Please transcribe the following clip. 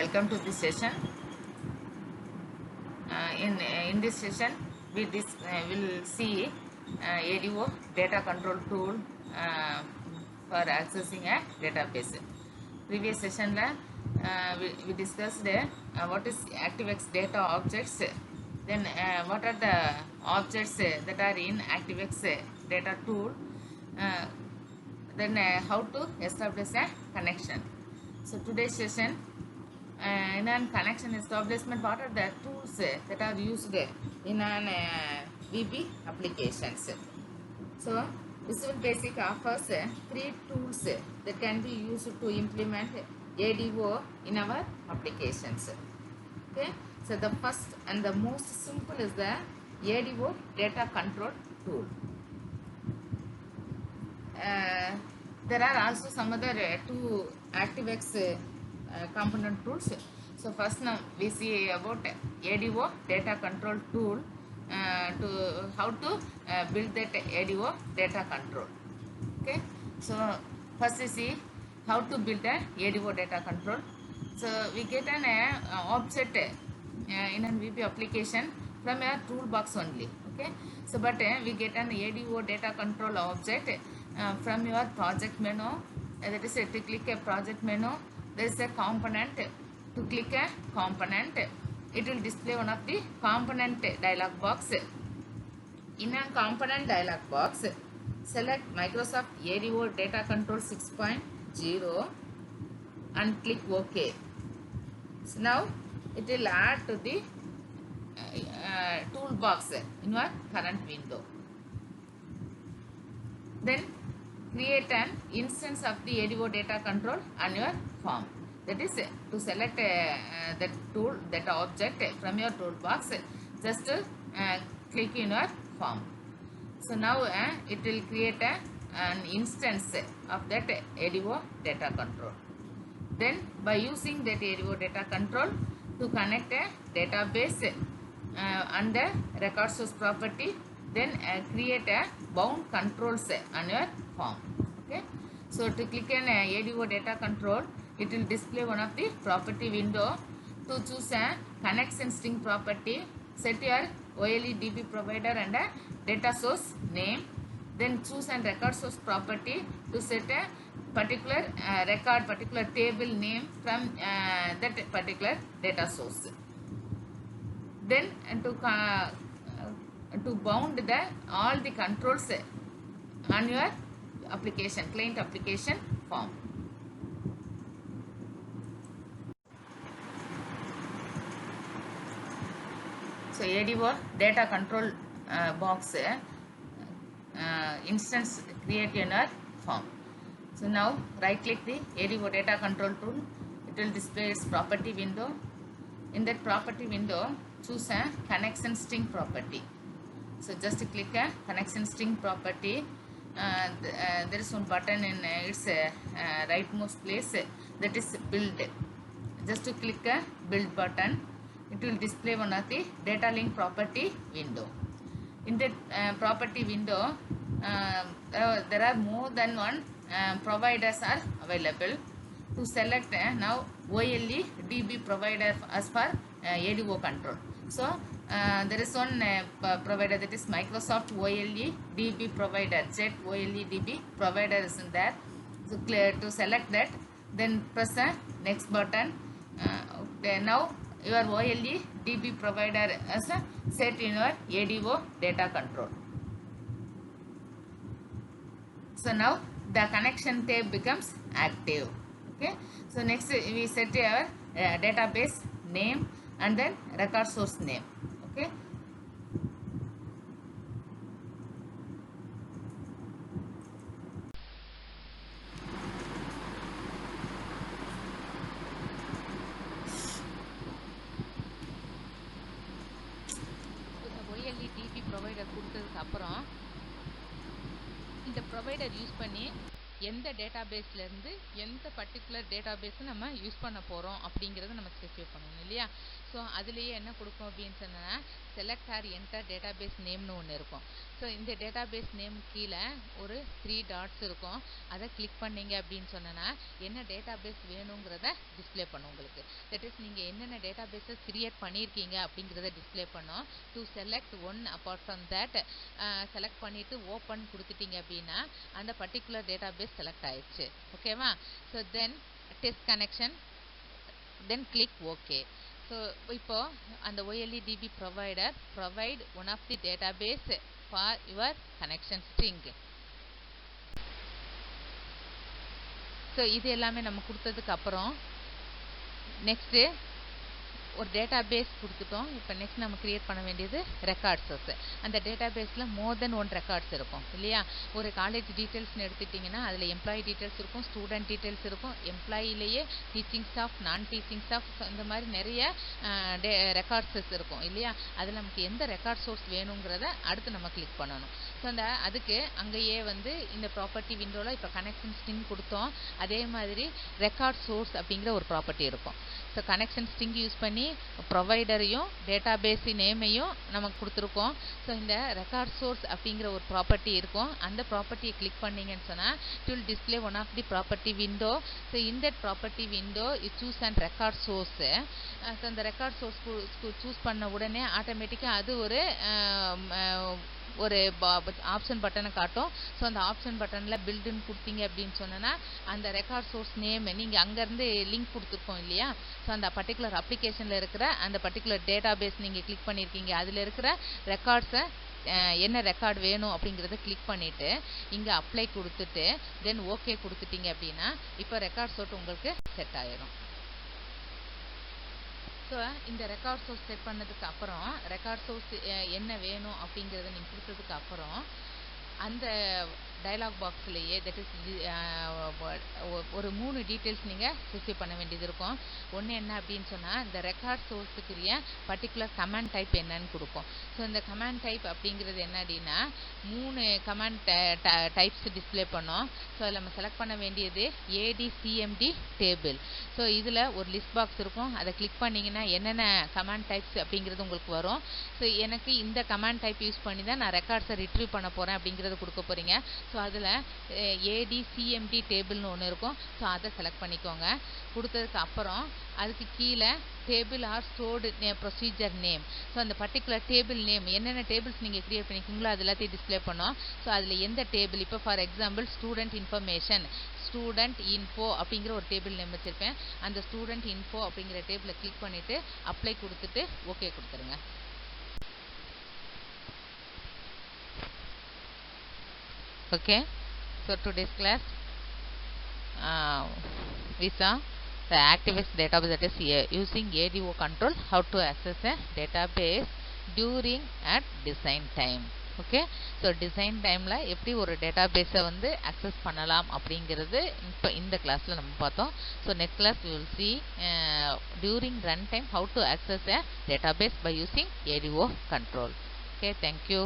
Welcome to this session. In this session, we will see ADO data control tool for accessing a database. Previous session, we discussed what is ActiveX data objects. Then what are the objects that are in ActiveX data tool. Then how to establish a connection. So today's session, in an connection establishment, what are the tools that are used in an VB applications. So Visual Basic offers 3 tools that can be used to implement ADO in our applications. Okay, so the first and the most simple is the ADO data control tool. There are also some other two ActiveX component tools. So first now we see about ADO data control tool, to how to build that ADO data control. Okay, so first we see how to build a ADO data control. So we get an object in an VB application from a toolbox only. Okay, so but we get an ADO data control object from your project menu. That is to click a project menu, there is a component. To click a component, it will display one of the component dialog box. In a component dialog box, select Microsoft ADO data control 6.0 and click OK. So now it will add to the toolbox in your current window. Then create an instance of the ADO data control on your form. That is to select that tool, that object from your toolbox, just click in your form. So now it will create an instance of that ADO data control. Then by using that ADO data control to connect a database under record source property, then create a bound controls on your form. Okay, so to click an ADO data control, it will display one of the property window. To choose a connection string property, set your OLE DB provider and a data source name. Then choose a record source property to set a particular particular table name from that particular data source. Then to bound all the controls on your application, client application form. So ADO data control box instance create in our form. So now right click the ADO data control tool. It will display its property window. In that property window, choose a connection string property. So just click a connection string property. There is one button in its rightmost place, that is build. Just to click a build button, it will display one of the data link property window. In that property window, there are more than one providers are available. To select now OLE DB provider as for ADO control. So there is one provider, that is Microsoft OLE DB provider, Jet OLE DB provider is in there. So clear to select that, then press the next button. Okay, now your OLE DB provider as set in your ADO data control. So now the connection tab becomes active. Okay, so next we set our database name and then record source name. Okay, OLE DB provider கொடுத்ததுக்கு அப்புறம் இந்த provider use பண்ணி எந்த டேட்டாபேஸ்லேருந்து எந்த particular டேட்டாபேஸை நம்ம use பண்ண போகிறோம் அப்படிங்கிறத நம்ம ஸ்பெசிஃபை பண்ணணும் இல்லையா. ஸோ அதுலேயே என்ன கொடுக்கும் அப்படின்னு சொன்னால் செலக்ட் ஆர் என்டர் டேட்டாபேஸ் நேம்னு ஒன்று இருக்கும். ஸோ இந்த டேட்டாபேஸ் நேம் கீழே ஒரு 3 டாட்ஸ் இருக்கும். அதை கிளிக் பண்ணீங்க அப்படின்னு சொன்னோன்னா என்ன டேட்டாபேஸ் வேணுங்கிறத டிஸ்பிளே பண்ணும் உங்களுக்கு. தட் இஸ் நீங்கள் என்னென்ன டேட்டாபேஸை கிரியேட் பண்ணியிருக்கீங்க அப்படிங்கிறத டிஸ்பிளே பண்ணும். To select one apart from that select பண்ணிவிட்டு ஓப்பன் கொடுத்துட்டீங்க அப்படின்னா அந்த பர்டிகுலர் டேட்டாபேஸ் செலக்ட் ஆயிடுச்சு. ஓகேவா? So then test connection, then click okay. So இப்போ அந்த OLEDB provider provide one of the database for your connection string. So இது எல்லாமே நம்ம கொடுத்ததுக்கு அப்புறம் நெக்ஸ்ட்டு ஒரு டேட்டாபேஸ் கொடுத்துட்டோம். இப்போ நெக்ஸ்ட் நம்ம கிரியேட் பண்ண வேண்டியது ரெக்கார்ட்ஸஸ். அந்த டேட்டாபேஸில் மோர் தென் 1 ரெக்கார்ட்ஸ் இருக்கும் இல்லையா? ஒரு காலேஜ் டீட்டெயில்ஸ்னு எடுத்துட்டிங்கன்னா அதில் எம்ப்ளாயி டீட்டெயில்ஸ் இருக்கும், ஸ்டூடெண்ட் டீட்டெயில்ஸ் இருக்கும், எம்ப்ளாயிலேயே டீச்சிங் ஸ்டாஃப், நான் டீச்சிங் ஸ்டாஃப், இந்த மாதிரி நிறைய ரெக்கார்ட்ஸஸ் இருக்கும் இல்லையா? அதில் நமக்கு எந்த ரெக்கார்ட் சோர்ஸ் வேணுங்கிறத அடுத்து நம்ம கிளிக் பண்ணணும். ஸோ அதுக்கு அங்கேயே வந்து இந்த ப்ராப்பர்ட்டி விண்டோவில் இப்போ கனெக்ஷன் ஸ்ட்ரிங் கொடுத்தோம். அதே மாதிரி ரெக்கார்ட் சோர்ஸ் அப்படிங்கிற ஒரு ப்ராப்பர்ட்டி இருக்கும். ஸோ கனெக்ஷன் ஸ்ட்ரிங் யூஸ் பண்ணி ப்ரொவைடரையும் டேட்டாபேஸ் நேமையும் நமக்கு கொடுத்துருக்கோம். ஸோ இந்த ரெக்கார்ட் சோர்ஸ் அப்படிங்கிற ஒரு ப்ராப்பர்ட்டி இருக்கும். அந்த ப்ராப்பர்ட்டியை கிளிக் பண்ணிங்கன்னு சொன்னால் it will display one of the property window. So இந்த property window you choose and record source. So அந்த ரெக்கார்ட் சோர்ஸ் சூஸ் பண்ண உடனே ஆட்டோமேட்டிக்காக அது ஒரு ஆப்ஷன் பட்டனை காட்டும். ஸோ அந்த ஆப்ஷன் பட்டனில் பில்டுன்னு கொடுத்தீங்க அப்படின்னு சொன்னால் அந்த ரெக்கார்ட் சோர்ஸ் நேம் நீங்கள் அங்கேருந்து லிங்க் கொடுத்துருக்கோம் இல்லையா? ஸோ அந்த பர்டிகுலர் அப்ளிகேஷனில் இருக்கிற அந்த பர்டிகுலர் டேட்டாபேஸ் நீங்கள் கிளிக் பண்ணியிருக்கீங்க, அதில் இருக்கிற ரெக்கார்ட்ஸை என்ன ரெக்கார்டு வேணும் அப்படிங்கிறத கிளிக் பண்ணிவிட்டு இங்கே அப்ளை கொடுத்துட்டு தென் ஓகே கொடுத்துட்டீங்க அப்படின்னா இப்போ ரெக்கார்ட் சோர்ஸ் உங்களுக்கு செட் ஆயிரும். ஸோ இந்த ரெக்கார்ட் சோர்ஸ் செட் பண்ணதுக்கு அப்புறம் ரெக்கார்ட் சோர்ஸ் என்ன வேணும் அப்படிங்கிறத நீங்கள் கொடுத்ததுக்கு அப்புறம் அந்த டயலாக் பாக்ஸ்லேயே தட் இஸ் ஒரு 3 டீட்டெயில்ஸ் நீங்கள் ஸ்பெசிஃபை பண்ண வேண்டியது இருக்கும். ஒன்று என்ன அப்படின்னு சொன்னால் இந்த ரெக்கார்ட் சோர்ஸுக்குரிய பர்டிகுலர் கமாண்ட் டைப் என்னன்னு கொடுக்கும். ஸோ இந்த கமாண்ட் டைப் அப்படிங்கிறது என்ன அப்படின்னா 3 கமாண்ட் டைப்ஸ் டிஸ்பிளே பண்ணோம். ஸோ அதில் நம்ம செலக்ட் பண்ண வேண்டியது ADCMD டேபிள். ஸோ இதில் ஒரு லிஸ்ட் பாக்ஸ் இருக்கும். அதை கிளிக் பண்ணிங்கன்னா என்னென்ன கமாண்ட் டைப்ஸ் அப்படிங்கிறது உங்களுக்கு வரும். ஸோ எனக்கு இந்த கமாண்ட் டைப் யூஸ் பண்ணி தான் நான் ரெக்கார்ட்ஸை ரிட்ரீவ் பண்ண போகிறேன் அப்படிங்கிறத கொடுக்க போகிறீங்க. ஸோ அதில் ADCMD டேபிள்னு ஒன்று இருக்கும். ஸோ அதை செலக்ட் பண்ணிக்கோங்க. கொடுத்ததுக்கு அப்புறம் அதுக்கு கீழே table or stored procedure name. So அந்த பர்டிகுலர் டேபிள் நேம் என்னென்ன டேபிள்ஸ் நீங்கள் க்ரியேட் பண்ணிக்கிங்களோ அது எல்லாத்தையும் டிஸ்பிளே பண்ணோம். ஸோ அதில் எந்த டேபிள் இப்போ for example student information, student info அப்படிங்கிற ஒரு டேபிள் நேம் வச்சுருப்பேன். அந்த ஸ்டூடெண்ட் இன்ஃபோ அப்படிங்கிற டேபிளை கிளிக் பண்ணிவிட்டு அப்ளை கொடுத்துட்டு ஓகே கொடுத்துருங்க. Okay, so today's class we saw the ActiveX database, that is using ADO control, how to access a database during at design time. Okay, so design timeல எப்படி ஒரு database வந்து access பண்ணலாம் அப்படிங்கிறது இப்போ இந்த கிளாஸ்ல நம்ம பார்த்தோம். So next class we will see during runtime how to access a database by using ADO control. Okay, thank you.